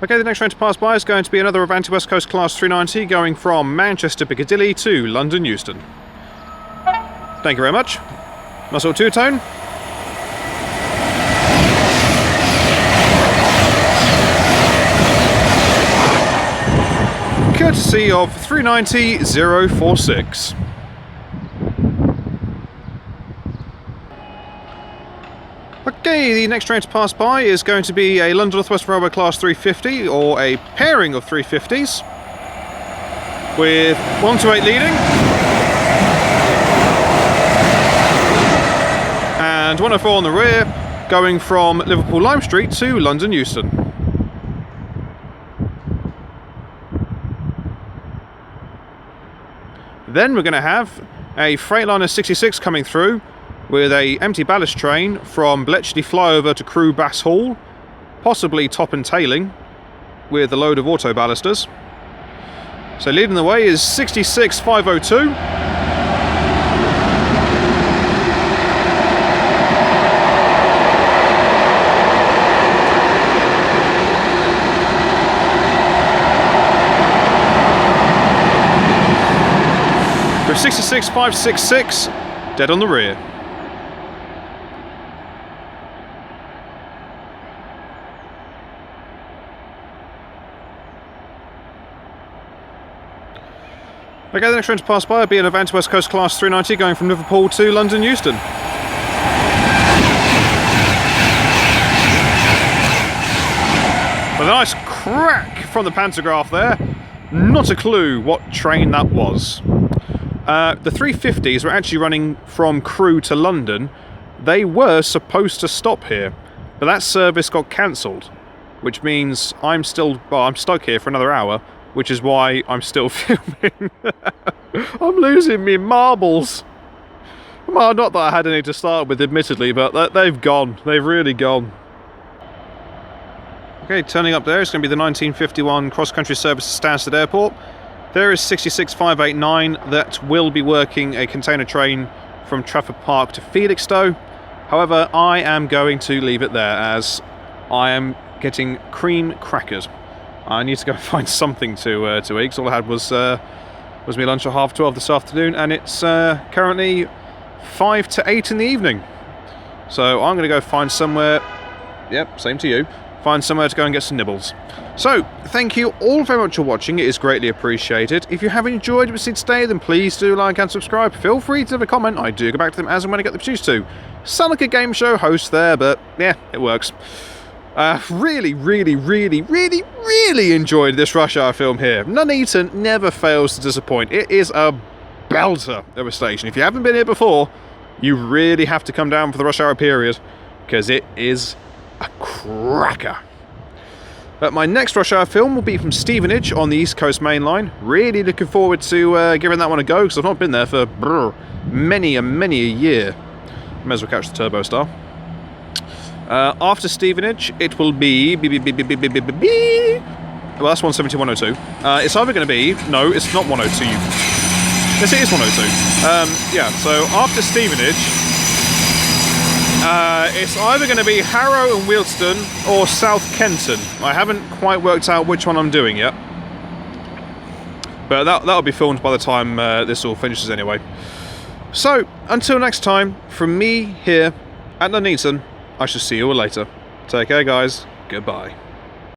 Okay, the next train to pass by is going to be another Avanti West Coast Class 390 going from Manchester Piccadilly to London Euston. Thank you very much. Nice little two-tone. Courtesy of 390046. Okay, the next train to pass by is going to be a London Northwestern Railway Class 350, or a pairing of 350s, with 128 leading and 104 on the rear, going from Liverpool Lime Street to London Euston. Then we're going to have a Freightliner 66 coming through with a empty ballast train from Bletchley Flyover to Crewe Bass Hall, possibly top and tailing with a load of auto ballasters. So leading the way is 66502. With 66566 dead on the rear. Okay, the next train to pass by will be an Avanti West Coast Class 390 going from Liverpool to London Euston. With a nice crack from the pantograph there. Not a clue what train that was. The 350s were actually running from Crewe to London. They were supposed to stop here, but that service got cancelled, which means I'm stuck here for another hour, which is why I'm still filming. I'm losing me marbles. Well, not that I had any to start with, admittedly, but they've gone. They've really gone. Okay, turning up there is going to be the 1951 cross-country service to Stansted Airport. There is 66589 that will be working a container train from Trafford Park to Felixstowe. However, I am going to leave it there as I am getting cream crackers. I need to go find something to eat, because all I had was my lunch at 12:30 this afternoon, and it's currently 5 to 8 in the evening. So I'm going to go find somewhere, yep, same to you, find somewhere to go and get some nibbles. So, thank you all very much for watching, it is greatly appreciated. If you have enjoyed what we've seen today, then please do like and subscribe. Feel free to leave a comment, I do go back to them as and when I get the chance to. Sound like a game show host there, but yeah, it works. Really enjoyed this rush hour film here. Nuneaton never fails to disappoint. It is a belter of a station. If you haven't been here before, you really have to come down for the rush hour period, because it is a cracker. But my next rush hour film will be from Stevenage on the East Coast Mainline. Really looking forward to giving that one a go, because I've not been there for many a year. May as well catch the Turbo Star. After Stevenage, it will be... Well, that's 170, 102. It's either going to be... No, it's not 102. Yes, it is 102. Yeah, so after Stevenage, it's either going to be Harrow and Wealdstone or South Kenton. I haven't quite worked out which one I'm doing yet. But that'll be filmed by the time this all finishes anyway. So, until next time, from me here at Nuneaton, I shall see you all later. Take care, guys. Goodbye.